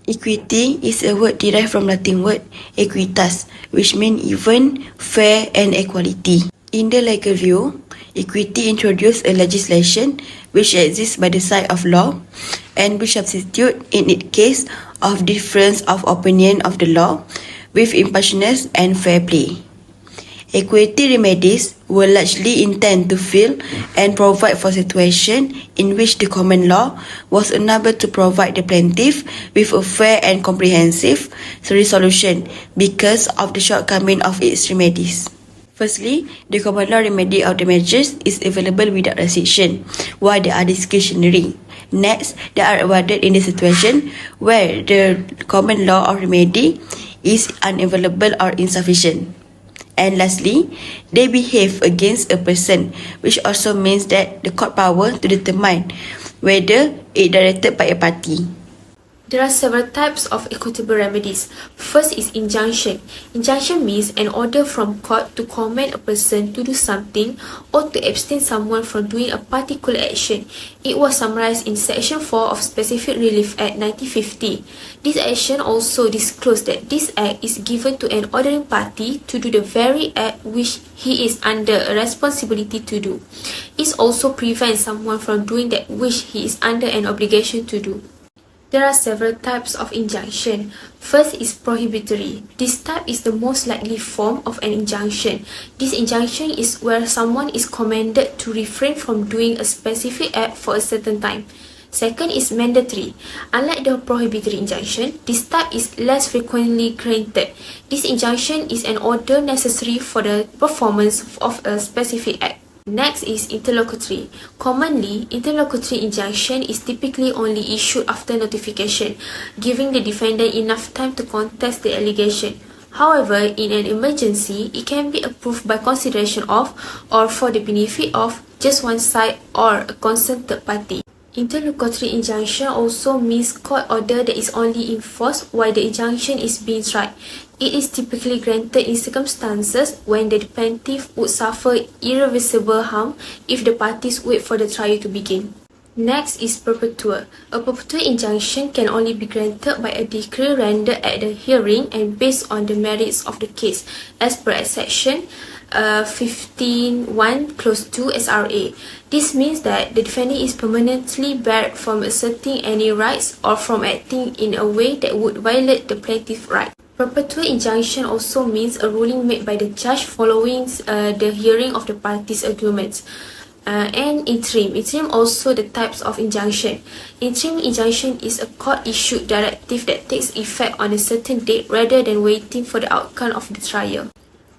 Equity is a word derived from Latin word equitas, which means even, fair, and equality. In the legal view, equity introduced a legislation which exists by the side of law and which substitute in its case of difference of opinion of the law with impartialness and fair play. Equity remedies were largely intended to fill and provide for situations in which the common law was unable to provide the plaintiff with a fair and comprehensive resolution because of the shortcoming of its remedies. Firstly, the common law remedy of damages is available without restriction, while they are discretionary. Next, they are awarded in the situation where the common law of remedy is unavailable or insufficient. And lastly, they behave against a person, which also means that the court power to determine whether it directed by a party. There are several types of equitable remedies. First is injunction. Injunction means an order from court to command a person to do something or to abstain someone from doing a particular action. It was summarized in Section 4 of Specific Relief Act 1950. This action also disclosed that this act is given to an ordering party to do the very act which he is under a responsibility to do. It also prevents someone from doing that which he is under an obligation to do. There are several types of injunction. First is prohibitory. This type is the most likely form of an injunction. This injunction is where someone is commanded to refrain from doing a specific act for a certain time. Second is mandatory. Unlike the prohibitory injunction, this type is less frequently granted. This injunction is an order necessary for the performance of a specific act. Next is interlocutory. Commonly, interlocutory injunction is typically only issued after notification, giving the defendant enough time to contest the allegation. However, in an emergency, it can be approved by consideration of or for the benefit of just one side or a concerned third party. Interlocutory injunction also means court order that is only enforced while the injunction is being tried. It is typically granted in circumstances when the plaintiff would suffer irreversible harm if the parties wait for the trial to begin. Next is perpetua. A perpetua injunction can only be granted by a decree rendered at the hearing and based on the merits of the case, as per section 15(1) clause 2 SRA. This means that the defendant is permanently barred from asserting any rights or from acting in a way that would violate the plaintiff's right. Perpetua injunction also means a ruling made by the judge following the hearing of the parties' arguments. And interim. Interim also the types of injunction. Interim injunction is a court-issued directive that takes effect on a certain date rather than waiting for the outcome of the trial.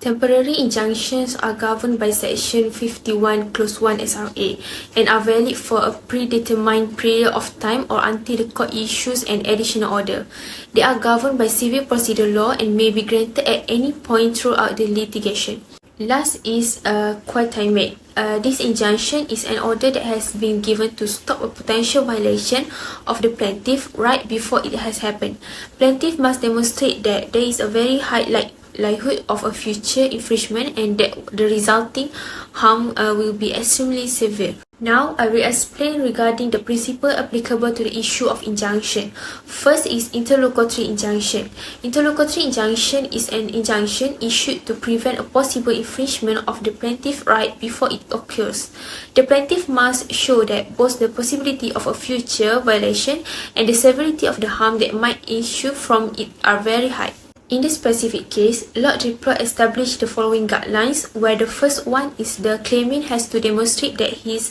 Temporary injunctions are governed by Section 51 Clause 1 SRA and are valid for a predetermined period of time or until the court issues an additional order. They are governed by civil procedure law and may be granted at any point throughout the litigation. Last is quitamate. This injunction is an order that has been given to stop a potential violation of the plaintiff right before it has happened. Plaintiff must demonstrate that there is a very high likelihood of a future infringement and that the resulting harm will be extremely severe. Now, I will explain regarding the principle applicable to the issue of injunction. First is interlocutory injunction. Interlocutory injunction is an injunction issued to prevent a possible infringement of the plaintiff's right before it occurs. The plaintiff must show that both the possibility of a future violation and the severity of the harm that might issue from it are very high. In this specific case, Lord Ripple established the following guidelines, where the first one is the claimant has to demonstrate that his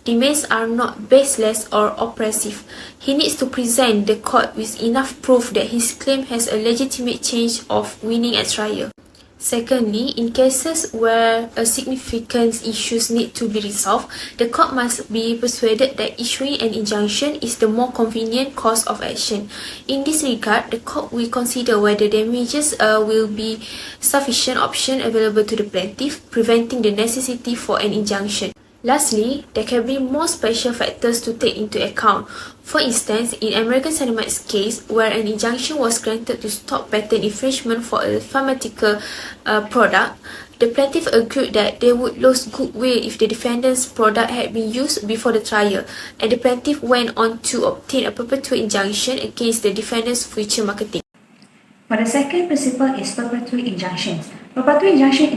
demands are not baseless or oppressive. He needs to present the court with enough proof that his claim has a legitimate chance of winning at trial. Secondly, in cases where a significant issues need to be resolved, the court must be persuaded that issuing an injunction is the more convenient course of action. In this regard, the court will consider whether damages will be sufficient option available to the plaintiff, preventing the necessity for an injunction. Lastly, there can be more special factors to take into account. For instance, in American Cinema's case, where an injunction was granted to stop patent infringement for a pharmaceutical product, the plaintiff argued that they would lose goodwill if the defendant's product had been used before the trial, and the plaintiff went on to obtain a perpetual injunction against the defendant's future marketing. For the second principle is perpetual injunctions. Perpetual injunction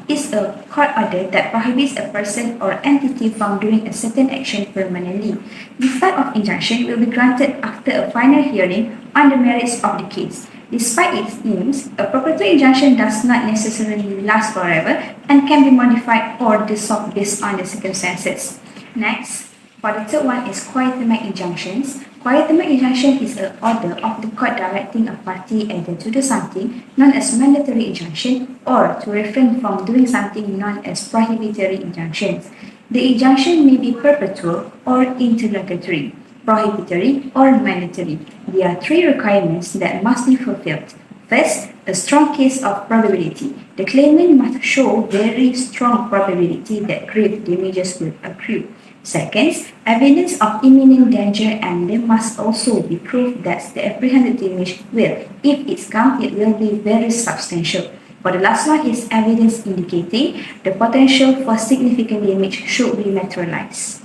is a court order that prohibits a person or entity from doing a certain action permanently. This type of injunction will be granted after a final hearing on the merits of the case. Despite its aims, a perpetual injunction does not necessarily last forever and can be modified or dissolved based on the circumstances. Next, for the third one is quietament injunctions. Quietament injunction is an order of the court directing a party either to do something known as mandatory injunction or to refrain from doing something known as prohibitory injunctions. The injunction may be perpetual or interlocutory, prohibitory or mandatory. There are three requirements that must be fulfilled. First, a strong case of probability. The claimant must show very strong probability that grave damages will accrue. Second, evidence of imminent danger, and there must also be proof that the apprehended damage will, if it's come, it will be very substantial. For the last one is evidence indicating the potential for significant damage should be materialized.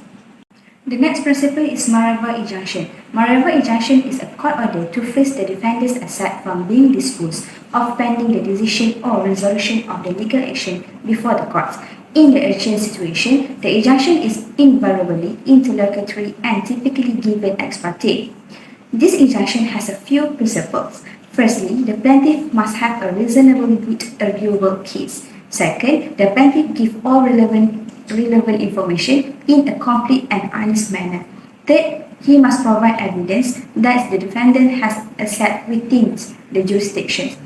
The next principle is Mareva injunction. Mareva injunction is a court order to freeze the defendant's asset from being disposed of pending the decision or resolution of the legal action before the court. In the urgent situation, the injunction is invariably interlocutory and typically given ex parte. This injunction has a few principles. Firstly, the plaintiff must have a reasonably good arguable case. Second, the plaintiff give all relevant information in a complete and honest manner. Third, he must provide evidence that the defendant has asset within the jurisdiction.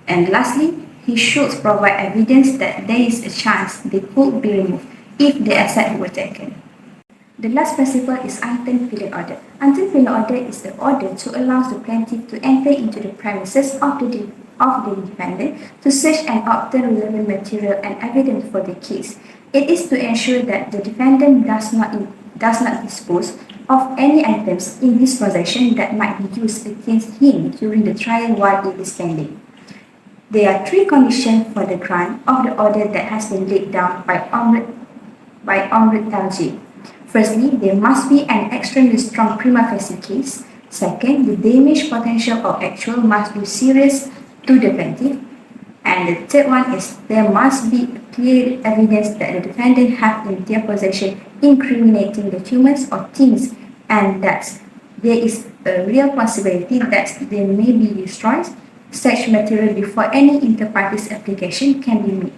And lastly, he should provide evidence that there is a chance they could be removed if the asset were taken. The last principle is untenanted order. Untenanted order is the order to allow the plaintiff to enter into the premises of the defendant to search and obtain relevant material and evidence for the case. It is to ensure that the defendant does not dispose of any items in his possession that might be used against him during the trial while it is pending. There are three conditions for the grant of the order that has been laid down by Omrit LG. Firstly, there must be an extremely strong prima facie case. Second, the damage potential or actual must be serious to the plaintiff. And the third one is there must be clear evidence that the defendant have in their possession incriminating documents or things, and that there is a real possibility that they may be destroyed such material before any inter partes application can be made.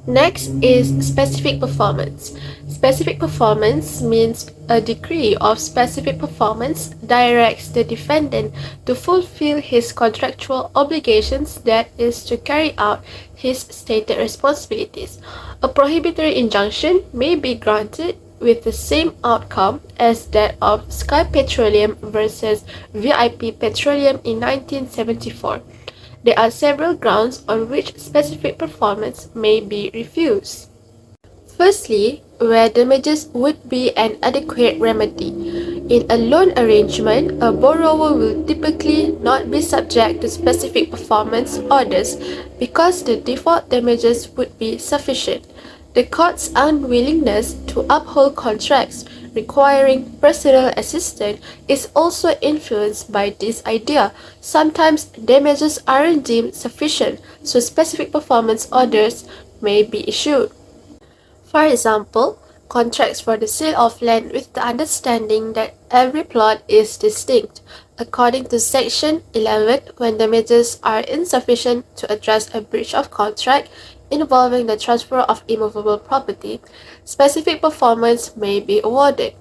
Next is specific performance. Specific performance means a degree of specific performance directs the defendant to fulfill his contractual obligations, that is, to carry out his stated responsibilities. A prohibitory injunction may be granted with the same outcome as that of Sky Petroleum versus VIP Petroleum in 1974. There are several grounds on which specific performance may be refused. Firstly, where damages would be an adequate remedy. In a loan arrangement, a borrower will typically not be subject to specific performance orders because the default damages would be sufficient. The court's unwillingness to uphold contracts requiring personal assistance is also influenced by this idea. Sometimes damages aren't deemed sufficient, so specific performance orders may be issued. For example, contracts for the sale of land with the understanding that every plot is distinct. According to Section 11, when damages are insufficient to address a breach of contract involving the transfer of immovable property, specific performance may be awarded.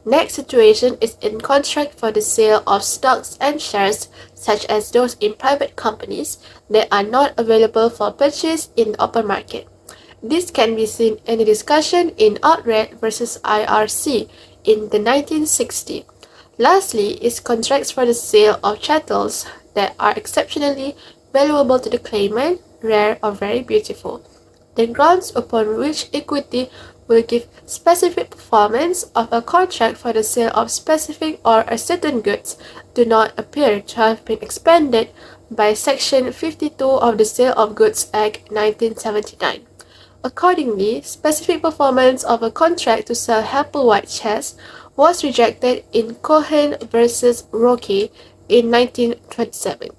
Next situation is in contract for the sale of stocks and shares, such as those in private companies that are not available for purchase in the open market. This can be seen in the discussion in Outright versus IRC in the 1960s. Lastly is contracts for the sale of chattels that are exceptionally valuable to the claimant, rare or very beautiful. The grounds upon which equity will give specific performance of a contract for the sale of specific or a certain goods do not appear to have been expanded by Section 52 of the Sale of Goods Act 1979. Accordingly, specific performance of a contract to sell Applewhite shares was rejected in Cohen versus Roque in 1927.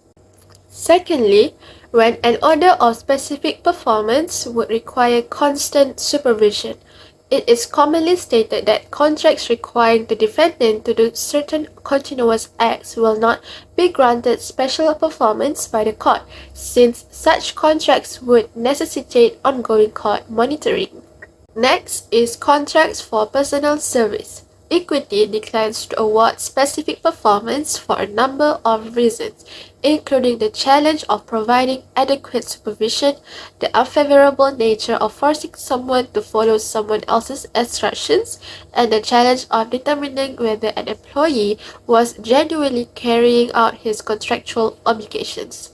Secondly, when an order of specific performance would require constant supervision, it is commonly stated that contracts requiring the defendant to do certain continuous acts will not be granted special performance by the court, since such contracts would necessitate ongoing court monitoring. Next is contracts for personal service. Equity declines to award specific performance for a number of reasons, including the challenge of providing adequate supervision, the unfavorable nature of forcing someone to follow someone else's instructions, and the challenge of determining whether an employee was genuinely carrying out his contractual obligations.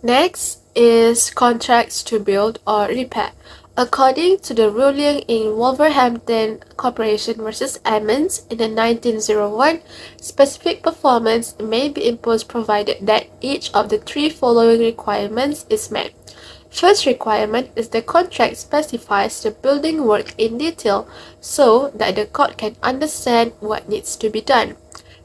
Next is contracts to build or repair. According to the ruling in Wolverhampton Corporation versus Emmons in the 1901, specific performance may be imposed provided that each of the three following requirements is met. First requirement is the contract specifies the building work in detail so that the court can understand what needs to be done.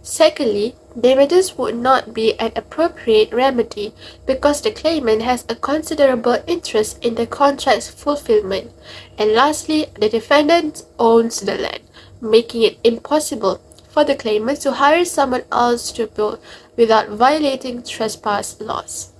Secondly, damages would not be an appropriate remedy because the claimant has a considerable interest in the contract's fulfillment. And lastly, the defendant owns the land, making it impossible for the claimant to hire someone else to build without violating trespass laws.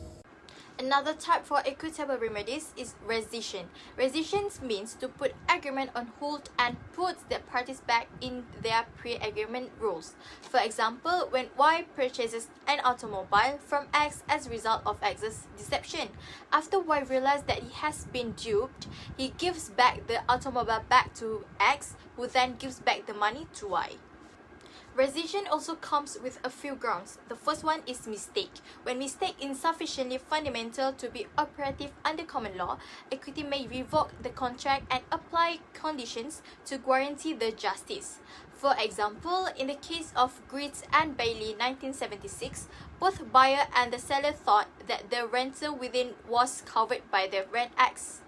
Another type for equitable remedies is rescission. Rescission means to put agreement on hold and puts the parties back in their pre-agreement rules. For example, when Y purchases an automobile from X as a result of X's deception. After Y realizes that he has been duped, he gives back the automobile back to X, who then gives back the money to Y. Rescission also comes with a few grounds. The first one is mistake. When mistake is sufficiently fundamental to be operative under common law, equity may revoke the contract and apply conditions to guarantee the justice. For example, in the case of Grits and Bailey 1976, both buyer and the seller thought that the rental within was covered by the Rent Acts.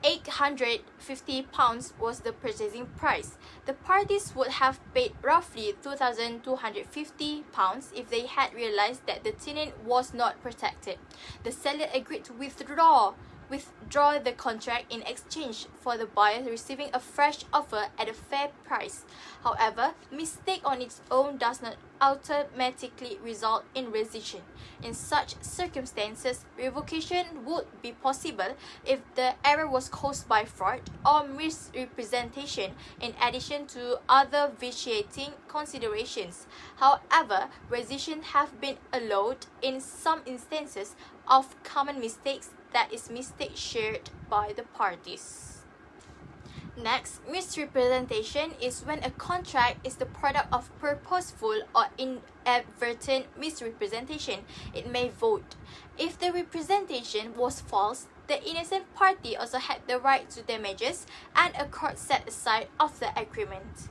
£850 was the purchasing price. The parties would have paid roughly £2,250 if they had realized that the tenant was not protected. The seller agreed to withdraw the contract in exchange for the buyer receiving a fresh offer at a fair price. However, mistake on its own does not automatically result in rescission. In such circumstances, revocation would be possible if the error was caused by fraud or misrepresentation in addition to other vitiating considerations. However, rescission have been allowed in some instances of common mistakes, that is, mistake shared by the parties. Next, misrepresentation is when a contract is the product of purposeful or inadvertent misrepresentation. It may vote. If the representation was false, the innocent party also had the right to damages and a court set aside of the agreement.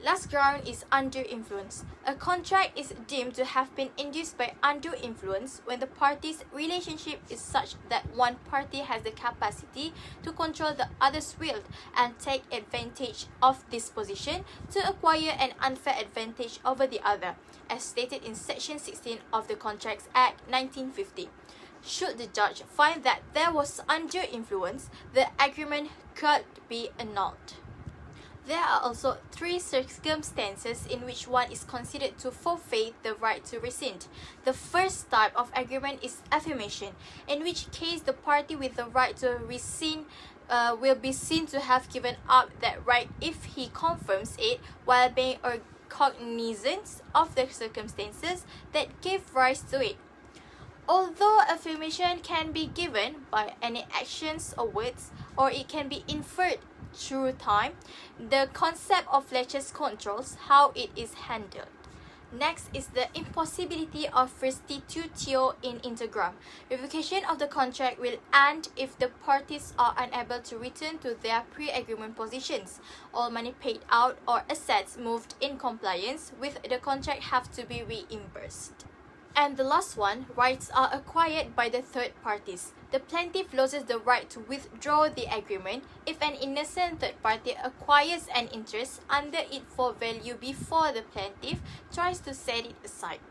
Last ground is undue influence. A contract is deemed to have been induced by undue influence when the parties' relationship is such that one party has the capacity to control the other's will and take advantage of this position to acquire an unfair advantage over the other, as stated in Section 16 of the Contracts Act 1950. Should the judge find that there was undue influence, the agreement could be annulled. There are also three circumstances in which one is considered to forfeit the right to rescind. The first type of agreement is affirmation, in which case the party with the right to rescind will be seen to have given up that right if he confirms it while being cognizant of the circumstances that gave rise to it. Although affirmation can be given by any actions or words, or it can be inferred through time, the concept of laches controls how it is handled. Next is the impossibility of restitutio in integram. Revocation of the contract will end if the parties are unable to return to their pre-agreement positions. All money paid out or assets moved in compliance with the contract have to be reimbursed. And the last one, rights are acquired by the third parties. The plaintiff loses the right to withdraw the agreement if an innocent third party acquires an interest under it for value before the plaintiff tries to set it aside.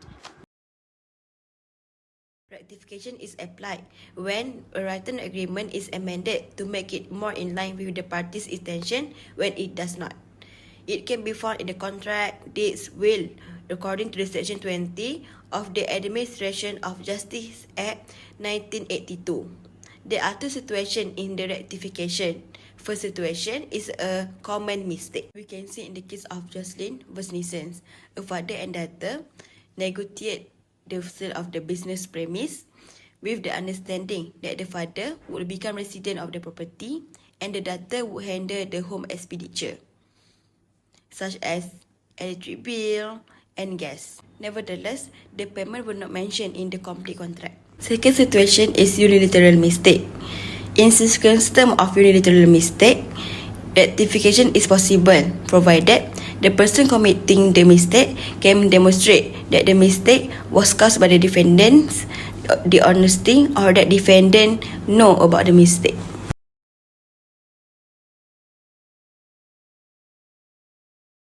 Rectification is applied when a written agreement is amended to make it more in line with the party's intention when it does not. It can be found in the contract, deeds, will, according to the Section 20 of the Administration of Justice Act 1982. There are two situations in the rectification. First situation is a common mistake. We can see in the case of Jocelyn vs. Nissan, a father and daughter negotiate the sale of the business premise with the understanding that the father would become resident of the property and the daughter would handle the home expenditure, such as electric bill and gas. Nevertheless, the payment were not mentioned in the complete contract. Second situation is unilateral mistake. In circumstance of unilateral mistake, rectification is possible provided the person committing the mistake can demonstrate that the mistake was caused by the defendant's the honesty or that defendant know about the mistake.